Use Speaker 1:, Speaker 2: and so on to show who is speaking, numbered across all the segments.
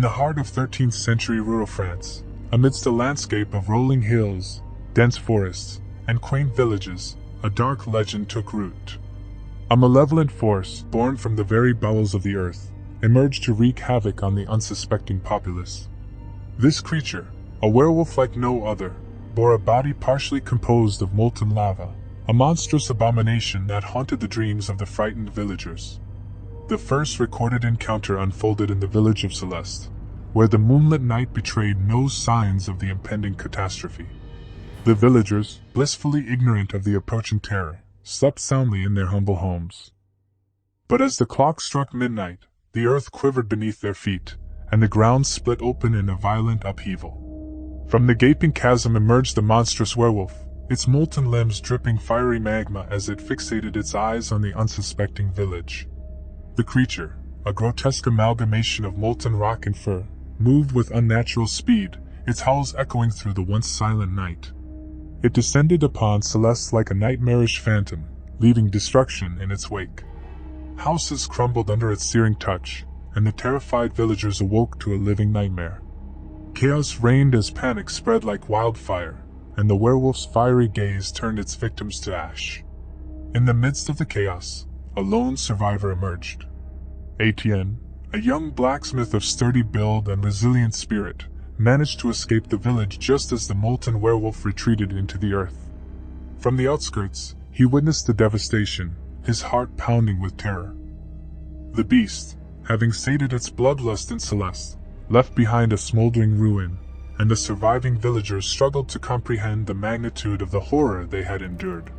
Speaker 1: In the heart of 13th century rural France, amidst a landscape of rolling hills, dense forests, and quaint villages, a dark legend took root. A malevolent force, born from the very bowels of the earth, emerged to wreak havoc on the unsuspecting populace. This creature, a werewolf like no other, bore a body partially composed of molten lava, a monstrous abomination that haunted the dreams of the frightened villagers. The first recorded encounter unfolded in the village of Céleste, where the moonlit night betrayed no signs of the impending catastrophe. The villagers, blissfully ignorant of the approaching terror, slept soundly in their humble homes. But as the clock struck midnight, the earth quivered beneath their feet, and the ground split open in a violent upheaval. From the gaping chasm emerged the monstrous werewolf, its molten limbs dripping fiery magma as it fixated its eyes on the unsuspecting village. The creature, a grotesque amalgamation of molten rock and fur, moved with unnatural speed, its howls echoing through the once silent night. It descended upon Céleste like a nightmarish phantom, leaving destruction in its wake. Houses crumbled under its searing touch, and the terrified villagers awoke to a living nightmare. Chaos reigned as panic spread like wildfire, and the werewolf's fiery gaze turned its victims to ash. In the midst of the chaos, a lone survivor emerged. Etienne, a young blacksmith of sturdy build and resilient spirit, managed to escape the village just as the molten werewolf retreated into the earth. From the outskirts, he witnessed the devastation, his heart pounding with terror. The beast, having sated its bloodlust in Céleste, left behind a smoldering ruin, and the surviving villagers struggled to comprehend the magnitude of the horror they had endured.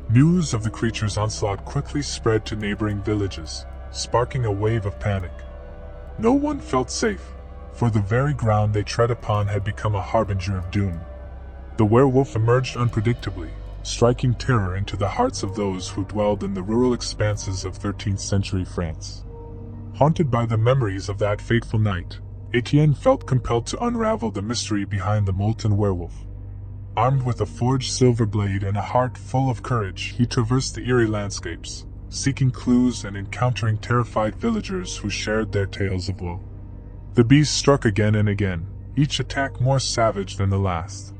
Speaker 1: News of the creature's onslaught quickly spread to neighboring villages, sparking a wave of panic. No one felt safe, for the very ground they tread upon had become a harbinger of doom. The werewolf emerged unpredictably, striking terror into the hearts of those who dwelled in the rural expanses of 13th century France. Haunted by the memories of that fateful night, Etienne felt compelled to unravel the mystery behind the molten werewolf. Armed with a forged silver blade and a heart full of courage, he traversed the eerie landscapes, seeking clues and encountering terrified villagers who shared their tales of woe. The beast struck again and again, each attack more savage than the last.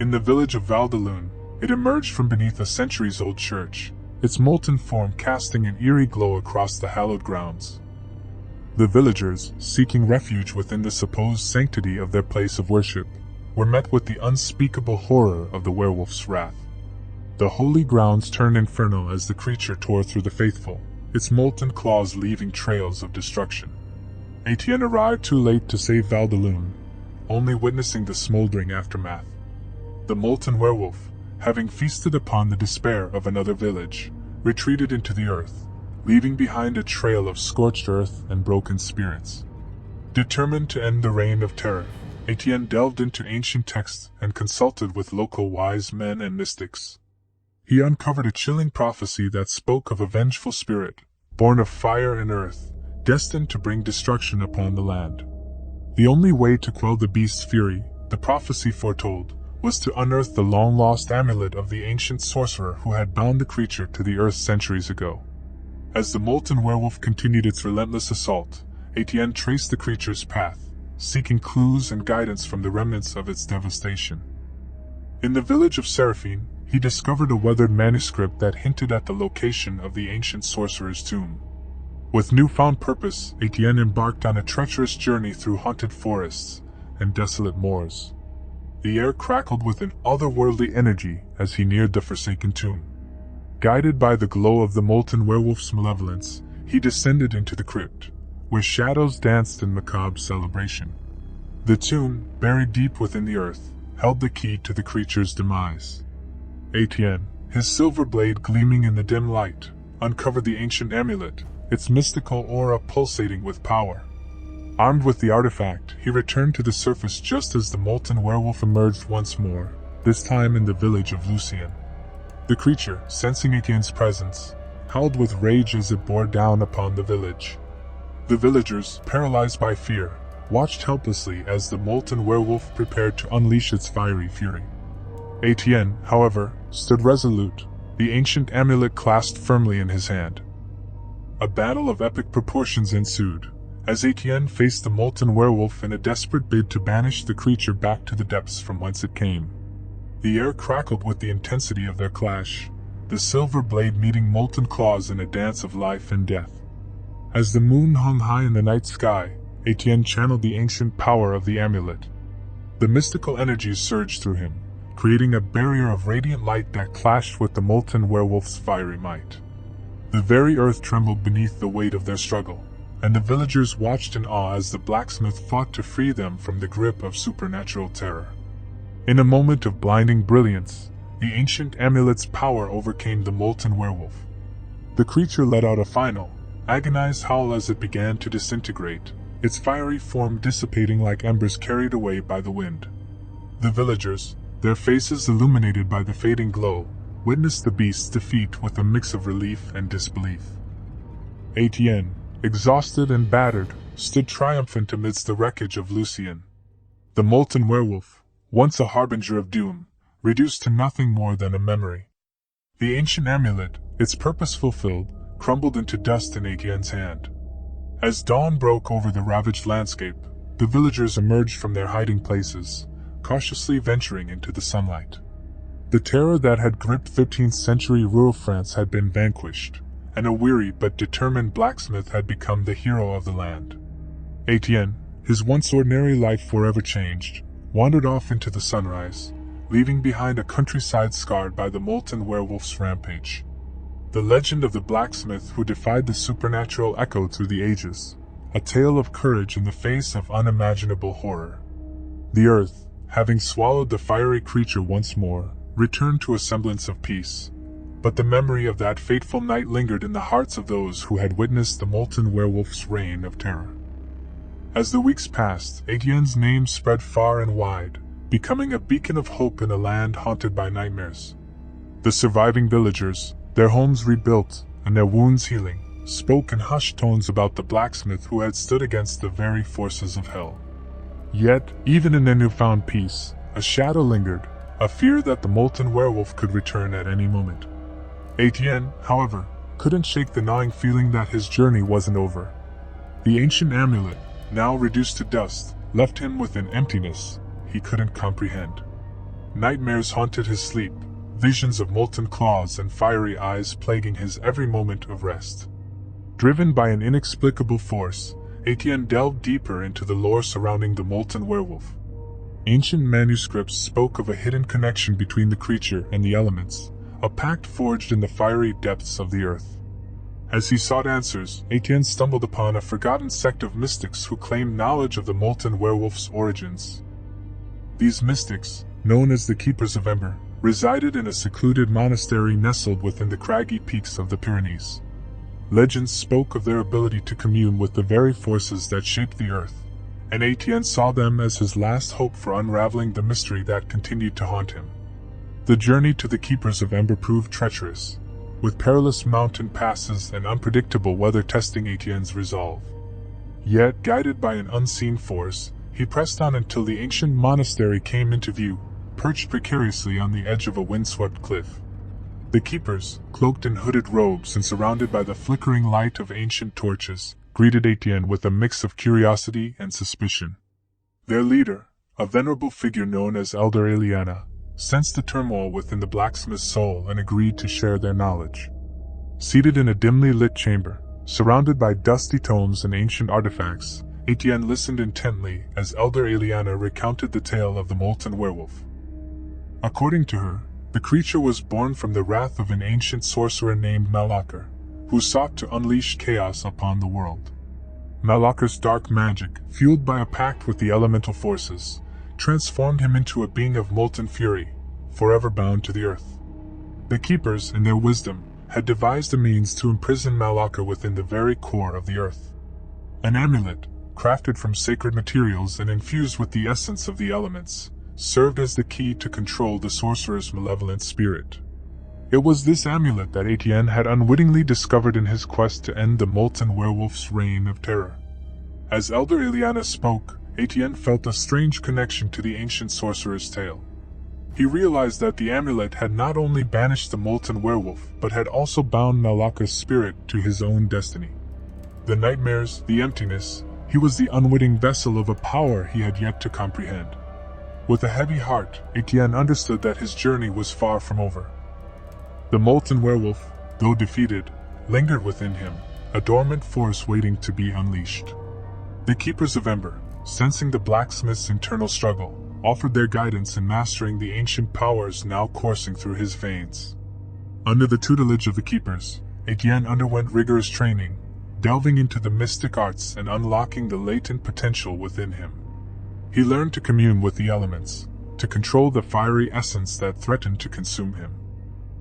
Speaker 1: In the village of Val-de-Lune, it emerged from beneath a centuries-old church, its molten form casting an eerie glow across the hallowed grounds. The villagers, seeking refuge within the supposed sanctity of their place of worship, were met with the unspeakable horror of the werewolf's wrath. The holy grounds turned infernal as the creature tore through the faithful, its molten claws leaving trails of destruction. Etienne arrived too late to save Val-de-Lune, only witnessing the smoldering aftermath. The molten werewolf, having feasted upon the despair of another village, retreated into the earth, leaving behind a trail of scorched earth and broken spirits. Determined to end the reign of terror, Etienne delved into ancient texts and consulted with local wise men and mystics. He uncovered a chilling prophecy that spoke of a vengeful spirit, born of fire and earth, destined to bring destruction upon the land. The only way to quell the beast's fury, the prophecy foretold, was to unearth the long-lost amulet of the ancient sorcerer who had bound the creature to the earth centuries ago. As the molten werewolf continued its relentless assault, Etienne traced the creature's path, seeking clues and guidance from the remnants of its devastation. In the village of Seraphine, he discovered a weathered manuscript that hinted at the location of the ancient sorcerer's tomb. With newfound purpose, Etienne embarked on a treacherous journey through haunted forests and desolate moors. The air crackled with an otherworldly energy as he neared the forsaken tomb. Guided by the glow of the molten werewolf's malevolence, he descended into the crypt, where shadows danced in macabre celebration. The tomb, buried deep within the earth, held the key to the creature's demise. Etienne, his silver blade gleaming in the dim light, uncovered the ancient amulet, its mystical aura pulsating with power. Armed with the artifact, he returned to the surface just as the molten werewolf emerged once more, this time in the village of Lucien. The creature, sensing Etienne's presence, howled with rage as it bore down upon the village. The villagers, paralyzed by fear, watched helplessly as the molten werewolf prepared to unleash its fiery fury. Etienne, however, stood resolute, the ancient amulet clasped firmly in his hand. A battle of epic proportions ensued, as Etienne faced the molten werewolf in a desperate bid to banish the creature back to the depths from whence it came. The air crackled with the intensity of their clash, the silver blade meeting molten claws in a dance of life and death. As the moon hung high in the night sky, Etienne channeled the ancient power of the amulet. The mystical energies surged through him, creating a barrier of radiant light that clashed with the molten werewolf's fiery might. The very earth trembled beneath the weight of their struggle, and the villagers watched in awe as the blacksmith fought to free them from the grip of supernatural terror. In a moment of blinding brilliance, the ancient amulet's power overcame the molten werewolf. The creature let out a final, agonized howl as it began to disintegrate, its fiery form dissipating like embers carried away by the wind. The villagers, their faces illuminated by the fading glow, witnessed the beast's defeat with a mix of relief and disbelief. Etienne, exhausted and battered, stood triumphant amidst the wreckage of Lucien. The molten werewolf, once a harbinger of doom, reduced to nothing more than a memory. The ancient amulet, its purpose fulfilled, crumbled into dust in Etienne's hand. As dawn broke over the ravaged landscape, the villagers emerged from their hiding places, cautiously venturing into the sunlight. The terror that had gripped 13th century rural France had been vanquished, and a weary but determined blacksmith had become the hero of the land. Etienne, his once ordinary life forever changed, wandered off into the sunrise, leaving behind a countryside scarred by the molten werewolf's rampage. The legend of the blacksmith who defied the supernatural echoed through the ages, a tale of courage in the face of unimaginable horror. The earth, having swallowed the fiery creature once more, returned to a semblance of peace, but the memory of that fateful night lingered in the hearts of those who had witnessed the molten werewolf's reign of terror. As the weeks passed, Etienne's name spread far and wide, becoming a beacon of hope in a land haunted by nightmares. The surviving villagers, their homes rebuilt and their wounds healing, spoke in hushed tones about the blacksmith who had stood against the very forces of hell. Yet, even in their newfound peace, a shadow lingered, a fear that the molten werewolf could return at any moment. Etienne, however, couldn't shake the gnawing feeling that his journey wasn't over. The ancient amulet, now reduced to dust, left him with an emptiness he couldn't comprehend. Nightmares haunted his sleep, visions of molten claws and fiery eyes plaguing his every moment of rest. Driven by an inexplicable force, Etienne delved deeper into the lore surrounding the molten werewolf. Ancient manuscripts spoke of a hidden connection between the creature and the elements, a pact forged in the fiery depths of the earth. As he sought answers, Etienne stumbled upon a forgotten sect of mystics who claimed knowledge of the molten werewolf's origins. These mystics, known as the Keepers of Ember, resided in a secluded monastery nestled within the craggy peaks of the Pyrenees. Legends spoke of their ability to commune with the very forces that shaped the earth, and Etienne saw them as his last hope for unraveling the mystery that continued to haunt him. The journey to the Keepers of Ember proved treacherous, with perilous mountain passes and unpredictable weather testing Etienne's resolve. Yet, guided by an unseen force, he pressed on until the ancient monastery came into view, perched precariously on the edge of a windswept cliff. The keepers, cloaked in hooded robes and surrounded by the flickering light of ancient torches, greeted Etienne with a mix of curiosity and suspicion. Their leader, a venerable figure known as Elder Eliana, sensed the turmoil within the blacksmith's soul and agreed to share their knowledge. Seated in a dimly lit chamber, surrounded by dusty tomes and ancient artifacts, Etienne listened intently as Elder Eliana recounted the tale of the molten werewolf. According to her, the creature was born from the wrath of an ancient sorcerer named Malakar, who sought to unleash chaos upon the world. Malakar's dark magic, fueled by a pact with the elemental forces, transformed him into a being of molten fury, forever bound to the earth. The keepers, in their wisdom, had devised a means to imprison Malakar within the very core of the earth. An amulet, crafted from sacred materials and infused with the essence of the elements, served as the key to control the sorcerer's malevolent spirit. It was this amulet that Etienne had unwittingly discovered in his quest to end the molten werewolf's reign of terror. As Elder Eliana spoke, Etienne felt a strange connection to the ancient sorcerer's tale. He realized that the amulet had not only banished the molten werewolf, but had also bound Malakar's spirit to his own destiny. The nightmares, the emptiness, He was the unwitting vessel of a power he had yet to comprehend. With a heavy heart, Etienne understood that his journey was far from over. The molten werewolf, though defeated, lingered within him, a dormant force waiting to be unleashed. The Keepers of Ember, sensing the blacksmith's internal struggle, offered their guidance in mastering the ancient powers now coursing through his veins. Under the tutelage of the Keepers, Etienne underwent rigorous training, delving into the mystic arts and unlocking the latent potential within him. He learned to commune with the elements, to control the fiery essence that threatened to consume him.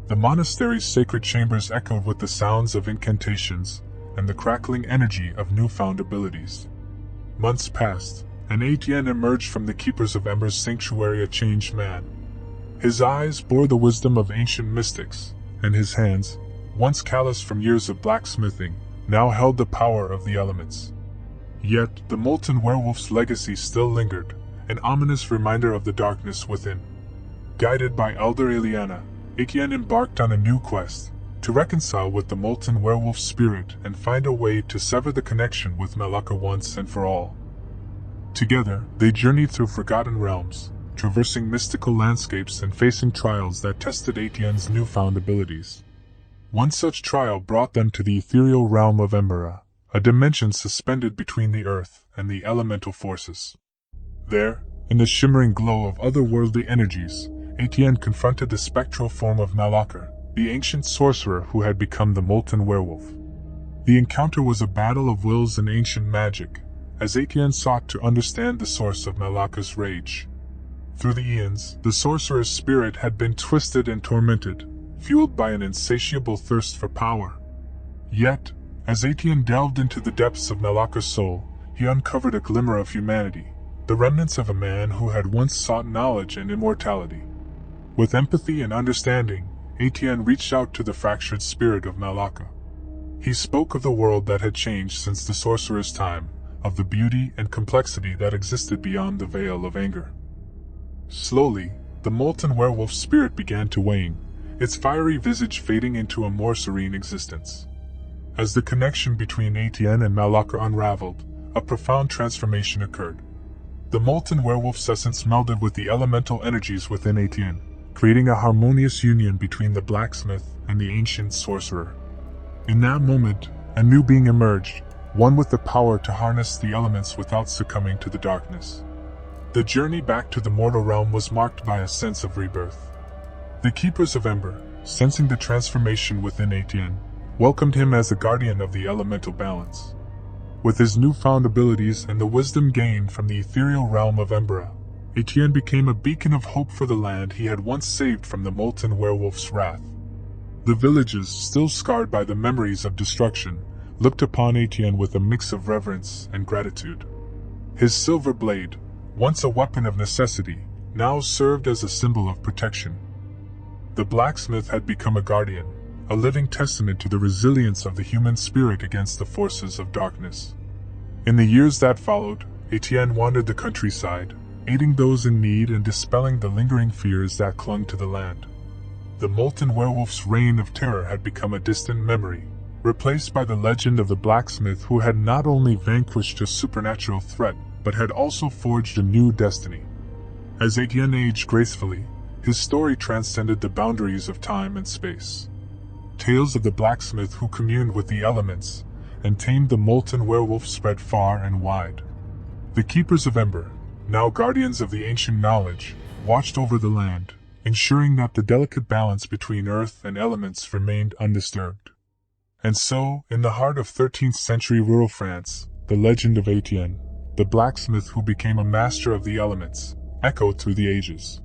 Speaker 1: The monastery's sacred chambers echoed with the sounds of incantations and the crackling energy of newfound abilities. Months passed, and Etienne emerged from the Keepers of Ember's sanctuary a changed man. His eyes bore the wisdom of ancient mystics, and his hands, once calloused from years of blacksmithing, now held the power of the elements. Yet, the molten werewolf's legacy still lingered, an ominous reminder of the darkness within. Guided by Elder Eliana, Etienne embarked on a new quest, to reconcile with the molten werewolf's spirit and find a way to sever the connection with Malaka once and for all. Together, they journeyed through forgotten realms, traversing mystical landscapes and facing trials that tested Etienne's newfound abilities. One such trial brought them to the ethereal realm of Embera, a dimension suspended between the earth and the elemental forces. There, in the shimmering glow of otherworldly energies, Etienne confronted the spectral form of Malakar, the ancient sorcerer who had become the molten werewolf. The encounter was a battle of wills and ancient magic, as Etienne sought to understand the source of Malakar's rage. Through the eons, the sorcerer's spirit had been twisted and tormented, fueled by an insatiable thirst for power. Yet, as Etienne delved into the depths of Malakar's soul, he uncovered a glimmer of humanity, the remnants of a man who had once sought knowledge and immortality. With empathy and understanding, Etienne reached out to the fractured spirit of Malaka. He spoke of the world that had changed since the sorcerer's time, of the beauty and complexity that existed beyond the veil of anger. Slowly, the molten werewolf's spirit began to wane, its fiery visage fading into a more serene existence. As the connection between Etienne and Malaka unraveled, a profound transformation occurred. The molten werewolf's essence melded with the elemental energies within Etienne, creating a harmonious union between the blacksmith and the ancient sorcerer. In that moment, a new being emerged, one with the power to harness the elements without succumbing to the darkness. The journey back to the mortal realm was marked by a sense of rebirth. The Keepers of Ember, sensing the transformation within Etienne, welcomed him as a guardian of the elemental balance. With his newfound abilities and the wisdom gained from the ethereal realm of Embera, Etienne became a beacon of hope for the land he had once saved from the molten werewolf's wrath. The villages, still scarred by the memories of destruction, looked upon Etienne with a mix of reverence and gratitude. His silver blade, once a weapon of necessity, now served as a symbol of protection. The blacksmith had become a guardian, a living testament to the resilience of the human spirit against the forces of darkness. In the years that followed, Etienne wandered the countryside, aiding those in need and dispelling the lingering fears that clung to the land. The molten werewolf's reign of terror had become a distant memory, replaced by the legend of the blacksmith who had not only vanquished a supernatural threat, but had also forged a new destiny. As Etienne aged gracefully, his story transcended the boundaries of time and space. Tales of the blacksmith who communed with the elements and tamed the molten werewolf spread far and wide. The Keepers of Ember, now guardians of the ancient knowledge, watched over the land, ensuring that the delicate balance between earth and elements remained undisturbed. And so, in the heart of 13th century rural France, the legend of Etienne, the blacksmith who became a master of the elements, echoed through the ages.